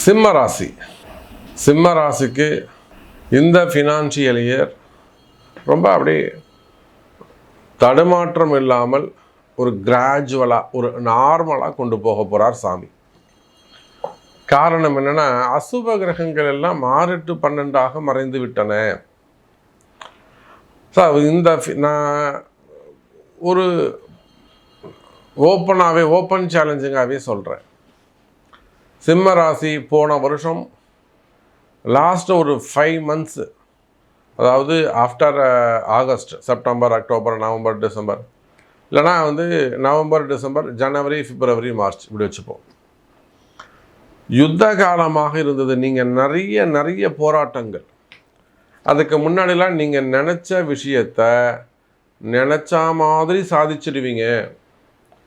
சிம்ம ராசி. சிம்ம ராசிக்கு இந்த ஃபினான்ஷியல் இயர் ரொம்ப அப்படியே தடுமாற்றம் இல்லாமல் ஒரு கிராஜுவலாக ஒரு நார்மலாக கொண்டு போக போகிறார் சாமி. காரணம் என்னென்னா, அசுப கிரகங்கள் எல்லாம் 6-12 மறைந்து விட்டன. இந்த நான் ஒரு ஓப்பன் சேலஞ்சிங்காகவே சொல்கிறேன். சிம்ம ராசி போன வருஷம் லாஸ்ட் ஒரு 5 months, அதாவது after August, September, October, November, December, இல்லைனா நவம்பர், டிசம்பர், ஜனவரி, பிப்ரவரி, மார்ச் இப்படி வச்சுப்போம். யுத்த காலமாக இருந்தது. நீங்கள் நிறைய போராட்டங்கள். அதுக்கு முன்னாடிலாம் நீங்கள் நினச்ச விஷயத்தை நினச்சா மாதிரி சாதிச்சிடுவீங்க.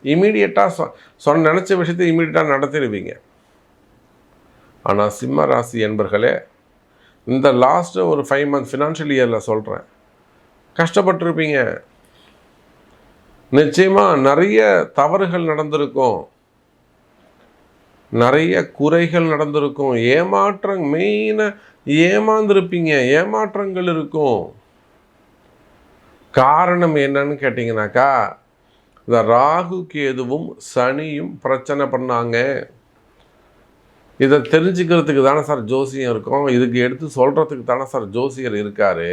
இமீடியட்டாக நினச்ச விஷயத்தை இமீடியட்டாக நடத்திடுவீங்க. ஆனால் சிம்ம ராசி என்பர்களே, இந்த லாஸ்ட்டு ஒரு 5 months ஃபினான்ஷியல் இயரில் சொல்கிறேன், கஷ்டப்பட்டுருப்பீங்க. நிச்சயமாக நிறைய தவறுகள் நடந்திருக்கும், நிறைய குறைகள் நடந்திருக்கும், ஏமாந்துருப்பீங்க, ஏமாற்றங்கள் இருக்கும். காரணம் என்னன்னு கேட்டிங்கனாக்கா, இந்த ராகு கேதுவும் சனியும் பிரச்சனை பண்ணாங்க. இதை தெரிஞ்சுக்கிறதுக்கு தானே சார் ஜோசியம் இருக்கும், இதுக்கு எடுத்து சொல்கிறதுக்கு தானே சார் ஜோசியர் இருக்கார்.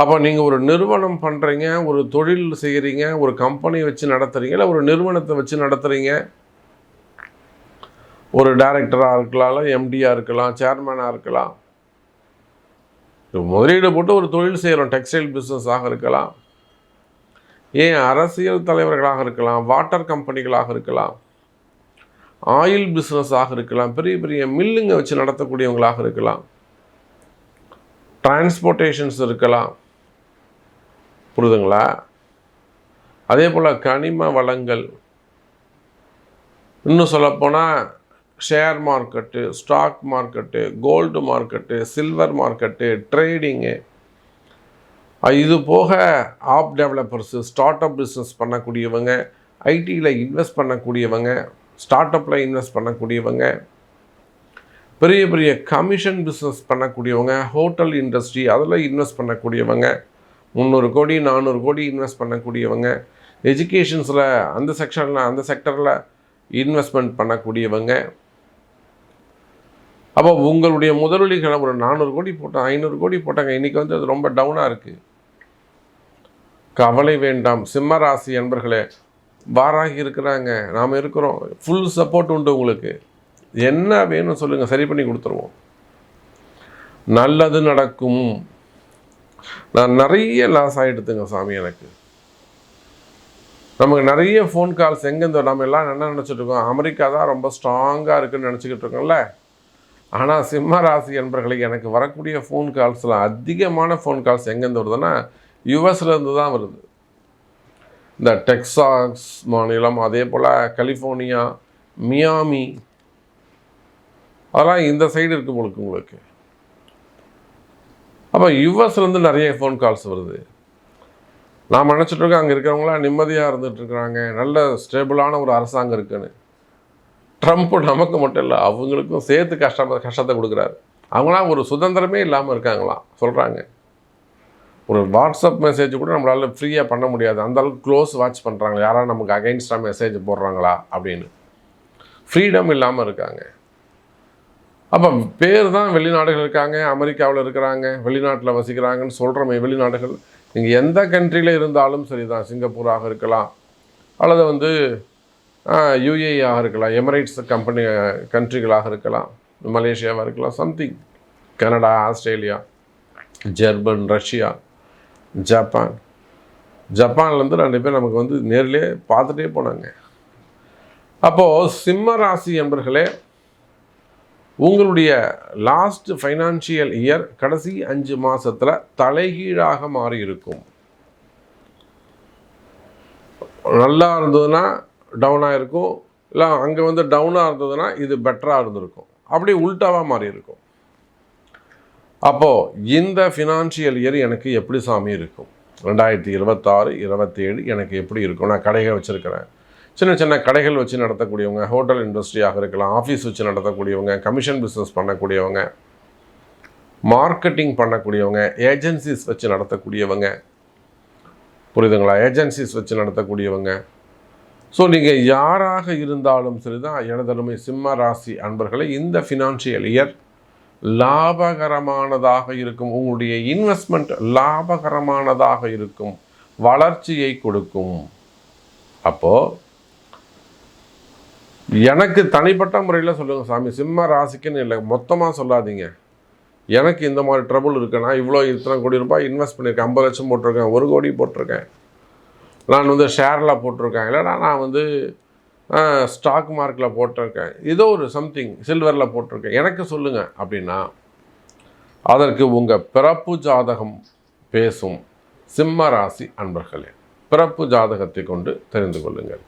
அப்போ நீங்கள் ஒரு நிறுவனம் பண்ணுறீங்க, ஒரு தொழில் செய்கிறீங்க, ஒரு கம்பெனி வச்சு நடத்துகிறீங்க, இல்லை ஒரு நிறுவனத்தை வச்சு நடத்துகிறீங்க, ஒரு டைரக்டராக இருக்கலாம், எம்டியாக இருக்கலாம், சேர்மனாக இருக்கலாம், முதலீடு போட்டு ஒரு தொழில் செய்கிறோம், டெக்ஸ்டைல் பிஸ்னஸாக இருக்கலாம், ஏன் அரசியல் தலைவர்களாக இருக்கலாம், வாட்டர் கம்பெனிகளாக இருக்கலாம், ஆயில் பிஸ்னஸாக இருக்கலாம், பெரிய பெரிய மில்லுங்க வச்சு நடத்தக்கூடியவங்களாக இருக்கலாம், டிரான்ஸ்போர்ட்டேஷன்ஸ் இருக்கலாம். புரியுதுங்களா? அதே போல் கனிம வளங்கள், இன்னும் சொல்லப்போனால் share market, stock market, gold market, silver market, trading, இது போக app developers, start up business பண்ணக்கூடியவங்க, ஐடியில் இன்வெஸ்ட் பண்ணக்கூடியவங்க, ஸ்டார்ட் அப்பில் இன்வெஸ்ட் பண்ணக்கூடியவங்க, பெரிய பெரிய கமிஷன் பிஸ்னஸ் பண்ணக்கூடியவங்க, ஹோட்டல் இண்டஸ்ட்ரி அதில் இன்வெஸ்ட் பண்ணக்கூடியவங்க, 300 கோடி 400 கோடி இன்வெஸ்ட் பண்ணக்கூடியவங்க, எஜுகேஷன்ஸில் அந்த செக்டரில் இன்வெஸ்ட்மெண்ட் பண்ணக்கூடியவங்க. அப்போ உங்களுடைய முதலீடுகளை ஒரு 400 கோடி போட்டாங்க, 500 கோடி போட்டாங்க, இன்றைக்கி அது ரொம்ப டவுனாக இருக்குது. கவலை வேண்டாம் சிம்ம ராசி என்பர்களே, வாராகி இருக்கிறாங்க, நாம் இருக்கிறோம், ஃபுல் சப்போர்ட் உண்டு. உங்களுக்கு என்ன வேணும் சொல்லுங்கள், சரி பண்ணி கொடுத்துருவோம். நல்லது நடக்கும். நான் நிறைய லாஸ் ஆகிடுதுங்க சாமி. நமக்கு நிறைய ஃபோன் கால்ஸ் எங்கேருந்து, நம்ம எல்லாம் என்ன நினச்சிட்டு இருக்கோம், அமெரிக்கா தான் ரொம்ப ஸ்ட்ராங்காக இருக்குதுன்னு நினச்சிக்கிட்டு இருக்கோம்ல. ஆனால் சிம்ம ராசி என்பர்களுக்கு எனக்கு வரக்கூடிய ஃபோன் கால்ஸில் அதிகமான ஃபோன் கால்ஸ் எங்கேருந்து வருதுன்னா, யுஎஸ்லேருந்து தான் வருது. இந்த டெக்சாஸ் மாநிலம், அதே போல் கலிஃபோர்னியா, மியாமி, அதெல்லாம் இந்த சைடு இருக்குது உங்களுக்கு. அப்போ யுஎஸ்லேருந்து நிறைய ஃபோன் கால்ஸ் வருது. நாம் நினச்சிட்ருக்கோம் அங்கே இருக்கிறவங்களாம் நிம்மதியாக இருந்துகிட்ருக்குறாங்க, நல்ல ஸ்டேபிளான ஒரு அரசாங்கம் இருக்குன்னு. ட்ரம்ப் நமக்கு மட்டும் இல்லை, அவங்களுக்கும் சேர்த்து கஷ்டத்தை கொடுக்குறாரு. அவங்களாம் ஒரு சுதந்திரமே இல்லாமல் இருக்காங்களாம் சொல்கிறாங்க. ஒரு வாட்ஸ்அப் மெசேஜ் கூட நம்மளால் ஃப்ரீயாக பண்ண முடியாது, அந்தளவுக்கு க்ளோஸ் வாட்ச் பண்ணுறாங்க. யாராவது நமக்கு அகைன்ஸ்டாக மெசேஜ் போடுறாங்களா அப்படின்னு ஃப்ரீடம் இல்லாமல் இருக்காங்க. அப்போ பேர் தான் வெளிநாடுகள் இருக்காங்க, அமெரிக்காவில் இருக்கிறாங்க, வெளிநாட்டில் வசிக்கிறாங்கன்னு சொல்கிறோமே. வெளிநாடுகள் நீங்கள் எந்த கண்ட்ரியில் இருந்தாலும் சரி தான், சிங்கப்பூராக இருக்கலாம், அல்லது யுஏஆக இருக்கலாம், எமிரேட்ஸ் கண்ட்ரிகளாக இருக்கலாம், மலேசியாவாக இருக்கலாம், something, Canada, Australia, German, Russia, ஜப்பான்லேருந்து 2 பேர் நமக்கு நேரிலே பார்த்துட்டே போனாங்க. அப்போது சிம்ம ராசி என்பர்களே, உங்களுடைய லாஸ்ட் ஃபைனான்ஷியல் இயர் கடைசி 5 மாதத்தில் தலைகீழாக மாறி இருக்கும். நல்லா இருந்ததுன்னா டவுனாக இருக்கும், இல்லை அங்கே டவுனாக இருந்ததுன்னா இது பெட்டராக இருந்திருக்கும், அப்படி உல்ட்டாவாக மாறி இருக்கும். அப்போது இந்த ஃபினான்ஷியல் இயர் எனக்கு எப்படி சாமி இருக்கும், 2026, 27 எனக்கு எப்படி இருக்கும்? நான் கடைகள் வச்சுருக்கிறேன், சின்ன சின்ன கடைகள் வச்சு நடத்தக்கூடியவங்க, ஹோட்டல் இண்டஸ்ட்ரியாக இருக்கலாம், ஆஃபீஸ் வச்சு நடத்தக்கூடியவங்க, கமிஷன் பிஸ்னஸ் பண்ணக்கூடியவங்க, மார்க்கெட்டிங் பண்ணக்கூடியவங்க, ஏஜென்சிஸ் வச்சு நடத்தக்கூடியவங்க, புரியுதுங்களா? ஏஜென்சிஸ் வச்சு நடத்தக்கூடியவங்க. ஸோ நீங்கள் யாராக இருந்தாலும் சரி தான் எனதருமை சிம்ம ராசி அன்பர்களை இந்த ஃபினான்ஷியல் இயர் லாபகரமானதாக இருக்கும். உங்களுடைய இன்வெஸ்ட்மெண்ட் லாபகரமானதாக இருக்கும், வளர்ச்சியை கொடுக்கும். அப்போது எனக்கு தனிப்பட்ட முறையில் சொல்லுங்கள் சாமி, சிம்ம ராசிக்குன்னு இல்லை, மொத்தமாக சொல்லாதீங்க. எனக்கு இந்த மாதிரி ட்ரபுள் இருக்குன்னா, இவ்வளோ இத்தனை கோடி ரூபாய் இன்வெஸ்ட் பண்ணியிருக்கேன், 50 லட்சம் போட்டிருக்கேன், 1 கோடி போட்டிருக்கேன், நான் ஷேரில் போட்டிருக்கேன், இல்லைனா நான் ஸ்டாக் மார்க்கில் போட்டிருக்கேன், ஏதோ ஒரு சம்திங் சில்வரில் போட்டிருக்கேன், எனக்கு சொல்லுங்கள் அப்படின்னா அதற்கு உங்கள் பிறப்பு ஜாதகம் பேசும். சிம்ம ராசி அன்பர்களே, பிறப்பு ஜாதகத்தை கொண்டு தெரிந்து கொள்ளுங்கள்.